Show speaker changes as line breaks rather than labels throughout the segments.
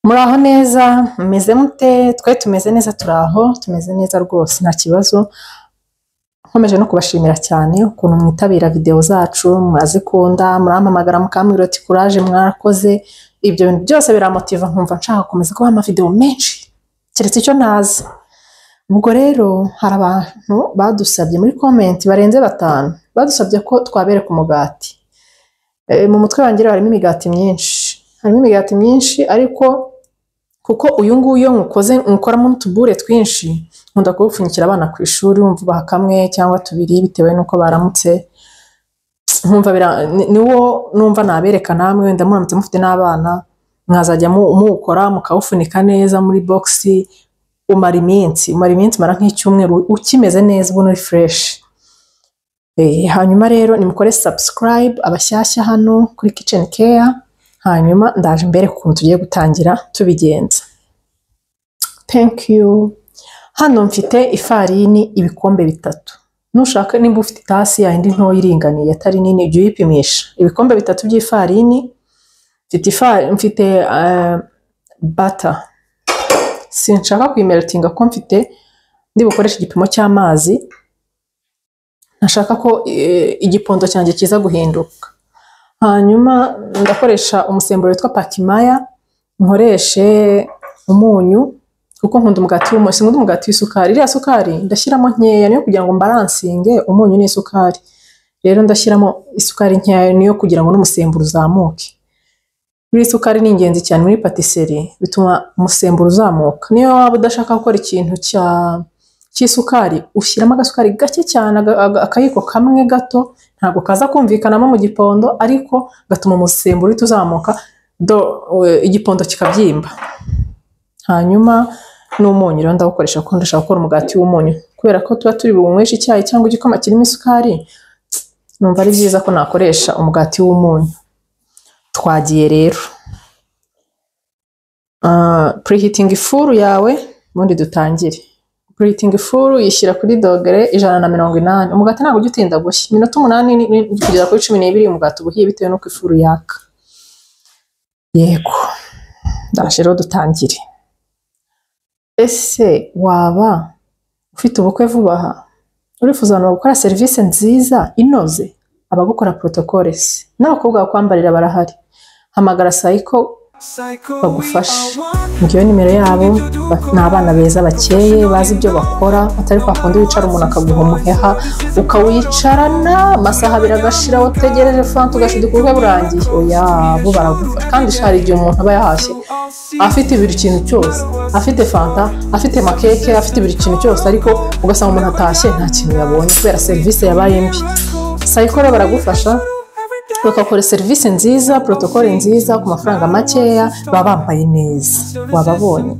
Muraho neza, mumeze mute? Twe tumeze neza, turaho tumeze neza rwose nta kibazo. Nkomeje no kubashimira cyane ukuntu mwitabira video zacu, murazikunda, murampamagara mukambwira ati courage mwarakoze. Ibyo bintu byose biramotiva nkumva nshaka gukomeza kubaha amavideo menshi keretse icyo ntazi. Ubwo rero hari abantu badusabye muri comment barenze 5 badusabye ko twabereka umugati. Mu mutwe wanjye harimo imigati myinshi, ariko kuko uyu nguyu nkoramo n'utubure twinshi, nkunda kubupfunyikira abana ku ishuri wumva bakamwe cyangwa tubiri bitewe nuko baramutse. Nkumva niwo numva nabereka namwe, wenda muramutse mufite n'abana mwazajya muwukora mukawufunika neza muri box, umara iminsi mara nk'icyumweru ukimeze neza ubona uri fresh. Hanyuma rero nimukore subscribe abashyashya hano kuri Kitchen Care, hanyuma ndaje mbere ukuntu tugiye gutangira tubigenza. Thank you. Hano mfite ifarini ibikombe 3. Nushaka nimba ufite itasi yindi nto iringaniye atari nini ujye uyipimisha. Ibikombe 3 by'ifarini. Mfite butter. Sinshaka kuyimeltinga ko mfite ndi bukoresha igipimo cy'amazi. Nashaka ko igipondo cyanjye kiza guhinduka. Hanyuma ndakoresha umusemburo witwa Pakimaya, nkoreshe umunyu kuko nkunda umugati w'isukari. Iriya sukari ndashyiramo nkeya niyo kugira ngo mbaransinge umunyu n'isukari. Rero ndashyiramo isukari nkeya niyo kugira ngo n'umusemburo uzamuke. Iri sukari ni ingenzi cyane muri patisserie, bituma umusemburo uzamuka. Niyo waba udashaka gukora ikintu cy'isukari, ushyiramo agasukari gake cyane, akayiko kamwe gato, ntabwo kaza kumvikanamo mu gipondo, ariko gatuma umusemburo uzamuka igipondo kikabyimba. Hanyuma n'umunyu rero ndawukoresha kuko ndashaka gukora umugati w'umunyu, kubera ko tuba turi bunywesha icyayi cyangwa igikoma kirimo isukari, numva ari byiza ko nakoresha umugati w'umunyu. Twagiye rero preheating ifuru yawe ubundi dutangire. Preheating ifuru yishyira kuri dogere 180. Umugati ntabwo ujya utinda gushya, minota 8 kugera kuri 12 umugati ubuhiye bitewe nuko ifuru yaka. Yego, ndaje rero dutangire. Ese waba ufite ubukwe vuba aha, urifuza no gukora service nziza inoze, abagukora protocoles n'abakobwa bakwambarira barahari. Hamagara Psycho bagufasha. Ngiyo nimero yabo, n'abana beza bakeye bazi ibyo bakora, atari kwa kundi wicara umuntu akaguha umuheha ukawicarana amasaha biragashira wategereje fanta ugashiduka ubukwe burangiye. Oya, bo baragufasha. Kandi shari igihe umuntu aba yahashye afite buri kintu cyose, afite fanta, afite makeke, afite buri kintu cyose, ariko ugasanga umuntu atashye nta kintu yabonye kubera service yabaye mbi. Psycho rero baragufasha bakakora service nziza, protocole nziza ku mafaranga makeya, baba bambaye neza. Wababonye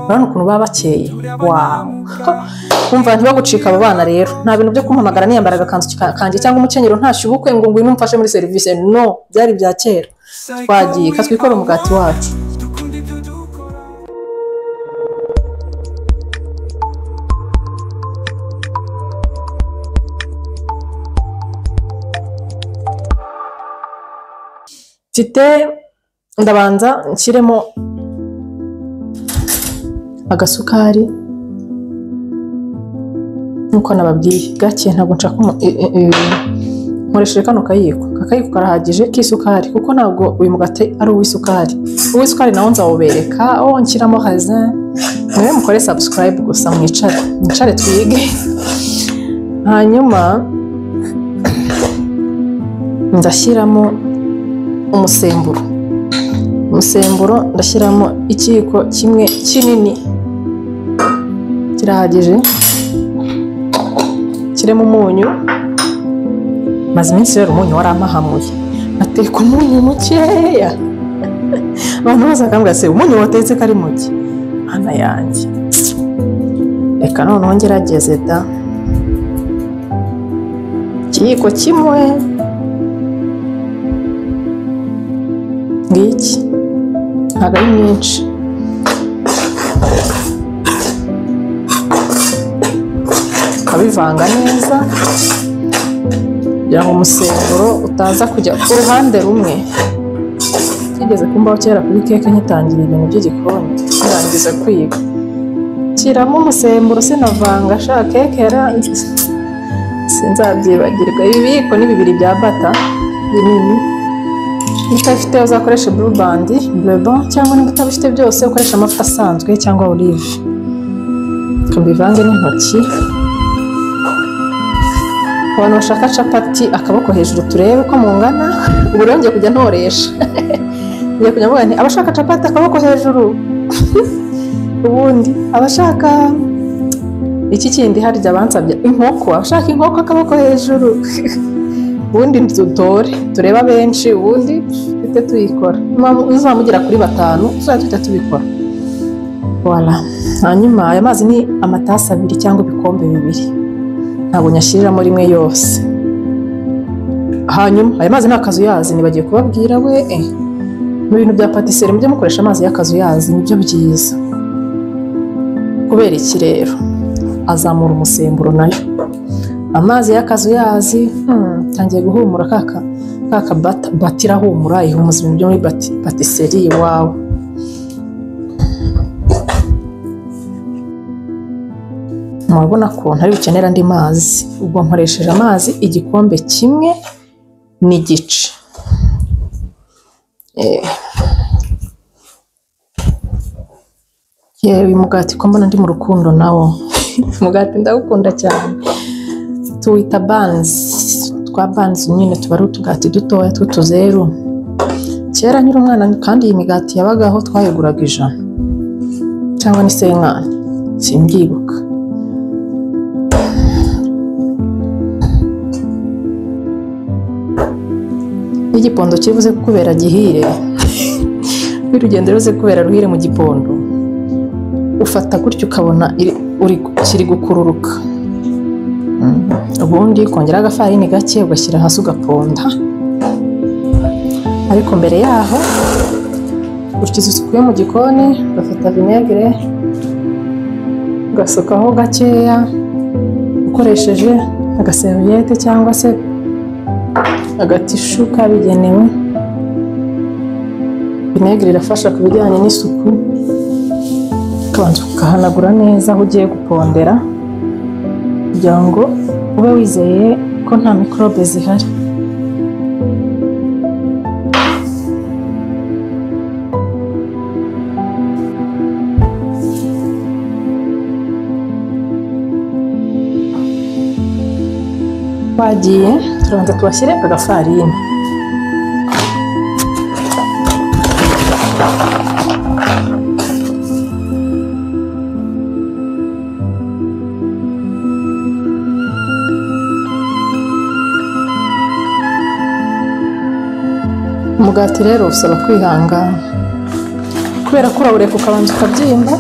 urabona ukuntu baba bakeye. Wow, umva ntibagucika abo bana rero. Nta bintu byo kumpamagara niyambara agakanzu kanjye cyangwa umukenyero ntashye ubukwe ngo ngwino umfashe muri service. No, byari bya kera. Twagiye katwikora umugati wacu. Ndabanza nshyiremo agasukari nkuko nababwiye gake, ntabwo nshaka nkoresheje kano kayiko karahagije k'isukari kuko ntabwo uyu mugati ari uw'isukari nawo nzawubereka. Nshyiramo haza. Mwe mukore subscribe gusa mwicare twige. Hanyuma ndashyiramo umusemburo ndashyiramo ikiyiko kimwe kinini kirahagije. Kiremo umunyu, maze iminsi rero umunyu waramahamuye, ateka umunyu mukeya. Abantu bose bakambwira se umunyu watetse kari muke. Hana yanjye reka noneho ngerageze da. Ikiyiko kimwe ngiki, ntabwo ari myinshi. Ukabivanga neza kugira ngo umusemburo utaza kujya ku ruhande rumwe. kigeze kumbaho kera kuri keke nkitangira ibintu by'igikoni nkirangiza kwiga, nshyiramo umusemburo sinavanga sha keke yarangiza, sinzabyibagirwa. Ibiyiko ni 2 bya bata binini, utafite uzakoresha blue band, cyangwa niba utabifite byose ukoresha amavuta asanzwe cyangwa olive, ukabivange n'intoki. Abantu bashaka capati akaboko hejuru turebe ko mungana, ubu rero ngiye kujya ntoresha ngiye kujya mvuga nti abashaka capati akaboko hejuru ubundi abashaka iki kindi harya abansabye inkoko, abashaka inkoko akaboko hejuru ubundi dutore tureba benshi, ubundi tujye tuyikora. Uzamugira kuri 5 tuzajya tubikora. Voilà. Hanyuma aya mazi ni amatasi 2 cyangwa ibikombe 2, ntabwo nyashyiriramo rimwe yose. Hanyuma aya mazi ni akazuyazi, nibagiye kubabwira we mu bintu bya patisserie mujye mukoresha amazi y'akazuyazi, nibyo byiza. Kubera iki rero? Azamura umusemburo nayo. Amazi y'akazuyazi tangiye guhumura kaka batira humura, ihumuza ibintu byo muri patisserie wawe. Murabona ko ntari bukenera andi mazi, ubwo nkoresheje amazi igikombe kimwe n'igice. Yewe umugati ko mbona ndi mu rukundo nawo. Umugati ndawukunda cyane. Tuwita buns, twa buns nyine tuba ari utugati dutoya tw'utuzeru. Kera nyiri umwana kandi iyi migati yabagaho twayiguraga 100 cyangwa ni 50, simbyibuka. Igipondo kivuze kubera gihire, birugendo ruze kubera ruhire mu gipondo, ufata gutyo ukabona kiri gukururuka, ubundi kongera agafarini gake ugashyira hasi ugaponda. Ariko mbere yaho ukiza usukuye mu gikoni, ugafata vinegere ugasukaho gakeya ukoresheje agaserviette cyangwa se agatishu kabigenewe. Vinegere irafasha ku bijyanye n'isuku, ukabanza ukahanagura neza aho ugiye gupondera kugira ngo ube wizeye ko nta microbe zihari. Bagiye turabanza tubashyire agafarini. Umugati rero usaba kwihangana kubera ko urawureka ukabanza ukabyimba.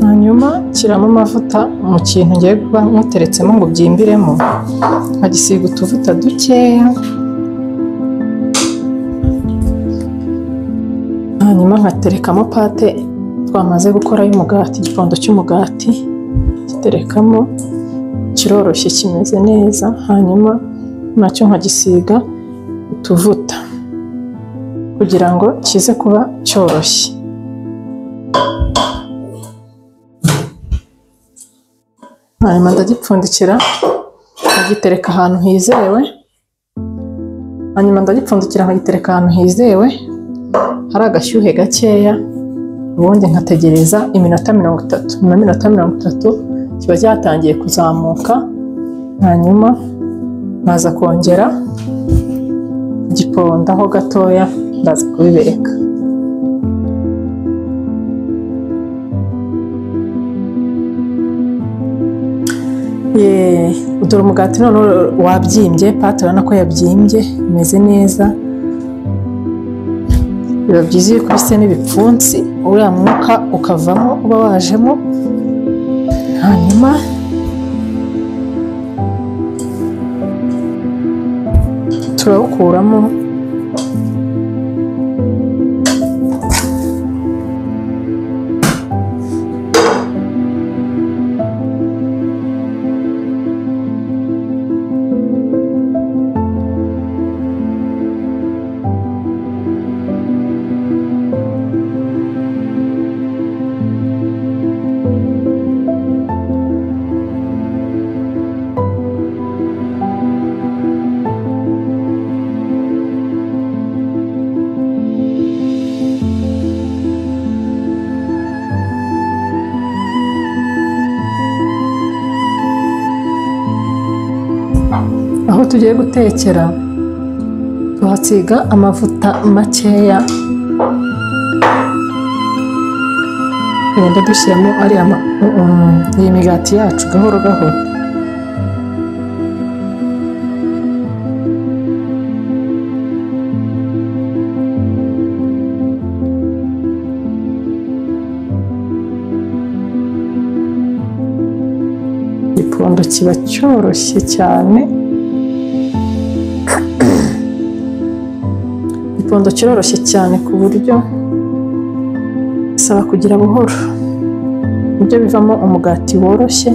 Hanyuma nshyiramo amavuta mu kintu ngiye kuba nkuteretsemo ngo byimbiremo, nkagisiga utuvuta dukeya. Hanyuma nkaterekamo pate twamaze gukora y'umugati, igipondo cy'umugati giterekamo, kiroroshye kimeze neza. Hanyuma nacyo nkagisiga utuvuta kugira ngo kize kuba cyoroshye. Hanyuma ndagipfundikira nkagitereka ahantu hizewe. Hari agashyuhe gakeya, ubundi nkategereza iminota 30. Nyuma y'iminota 30 kiba cyatangiye kuzamuka. Hanyuma nkaza kongera gipondaho gatoya, ndaza kubibereka. Udura umugati none wabyimbye, pate urabona ko yabyimbye imeze neza. Biba byiza iyo ukubise n'ibipfunsi uriya mwuka ukavamo uba wajemo. hanyuma turawukuramo. Aho tugiye gutekera tuhasiga amavuta makeya, tugenda dushyiramo iyi migati yacu gahoro gahoro. Igipondo kiba cyoroshye cyane, igipondo kiroroshye cyane ku buryo bisaba kugira buhoro, nibyo bivamo umugati woroshye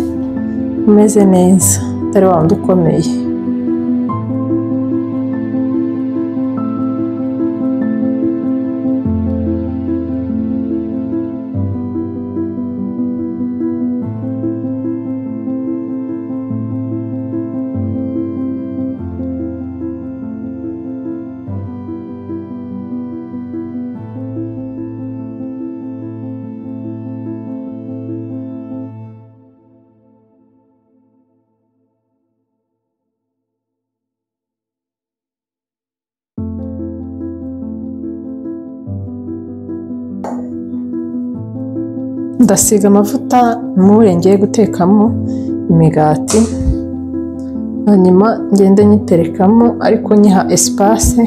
umeze neza, utari wa wundi ukomeye. Ndasiga amavuta muri ngiye gutekamo imigati, hanyuma ngende nyiterekamo ariko nyiha espace.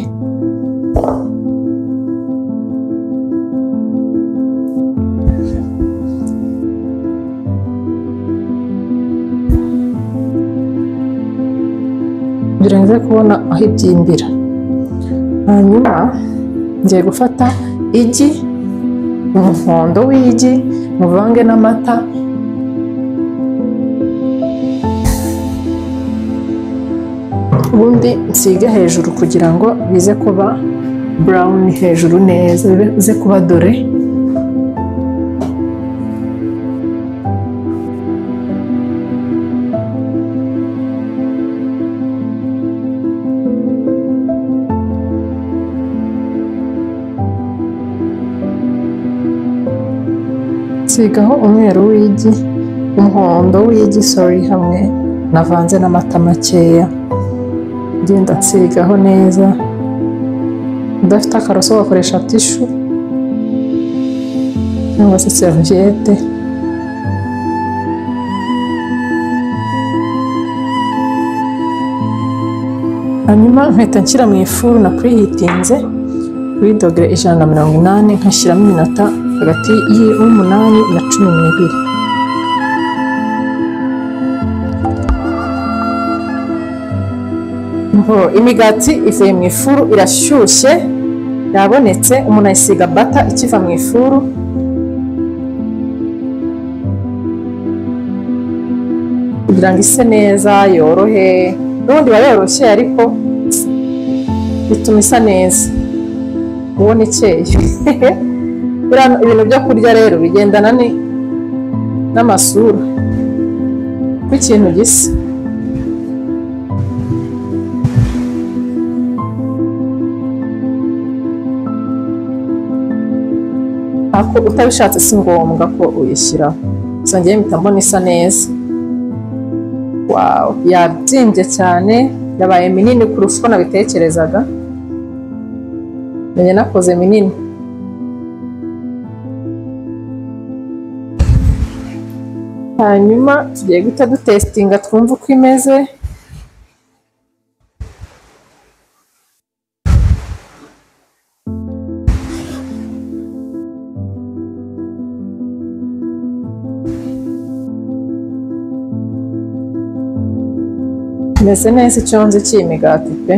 kugira ngo nze kubona aho ibyimbira. Hanyuma ngiye gufata igi, umuhondo w'igi muvange n'amata, ubundi nsige hejuru kugira ngo bize kuba brown hejuru neza, bize kuba dore. Nsigaho umweru w'igi, umuhondo w'igi hamwe navanze n'amata makeya, ngenda nsigaho neza. Udafite akaroso wakoresha tishu cyangwa se serviette. Hanyuma nkahita nshyira mu ifuru na preheatinze kuri dogere 180, nkashyiramo iminota hagati y'8 na 12. Imigati ivuye mu ifuru irashyushye, yabonetse. Umuntu ayisiga bata ikiva mu ifuru, kugira ngo ise neza yorohe. N'ubundi iba yoroshye ariko bituma isa neza, ubona ikeye. Ibintu byo kurya rero bigendana n'amasura w'ikintu gisa. Ako utabishatse si ngombwa ko uyishyiraho, gusa ngiye mpita mbona isa neza. Wow, yabyimbye cyane, yabaye minini kurusha uko nabitekerezaga. Menye nakoze minini. Hanyuma tugiye guhita dutestinga twumve uko imeze. meze neza icyonze cy'imigati pe.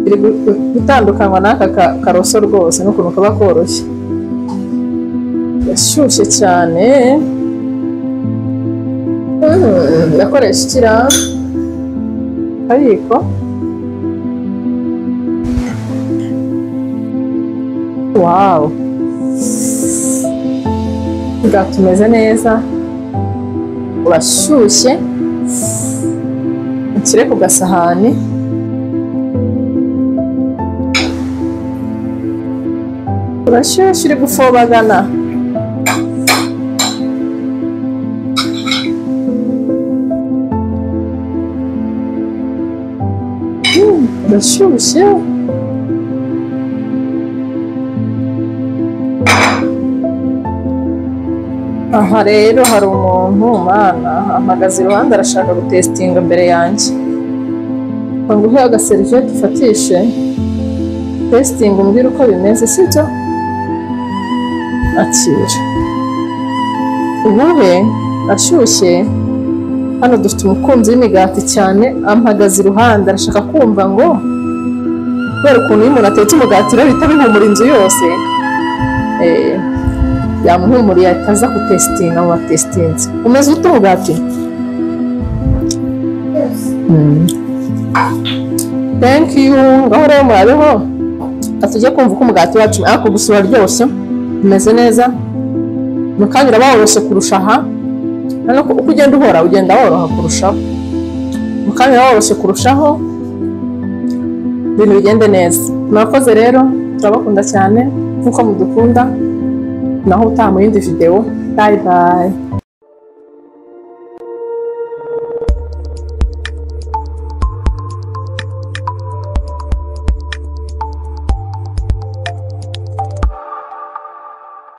Iri gutandukanywa n'aka karoso rwose n'ukuntu kaba koroshye. Yashyushye cyane. Ndakoresha ikiraha akayiko. Wow, umugati umeze neza, urashyushye. Nshyire ku gasahani. Urashyushye uri gufobagana. Urashyushye. Aha rero hari umuntu mana ahagaze iruhande arashaka gutestinga mbere yanjye. Nguhe agaseriviyete ufatishe testing umbwira uko bimeze sibyo? Akira. Ubuhe ashyushye. Hano dufite umukunzi w'imigati cyane ampagaze iruhande arashaka kumva ngo kubera ukuntu iyo umuntu atetse umugati rero bihita bihumura inzu yose. Yamuhumuriye ataza kutestinga mu batestinze. Umeze ute umugati? Thank you. Ngaho rero murabeho atujye kumva uko umugati wacu ariko gusura ryoshye umeze neza. Mukanya urabaworoshye kurusha aha. Uko ugenda uhora ugenda woroha kurushaho. Mukanya urabaworoshye kurushaho. Ibintu bigende neza. Murakoze rero turabakunda cyane nkuko mudukunda. Naho utaha mu yindi video. Bye bye.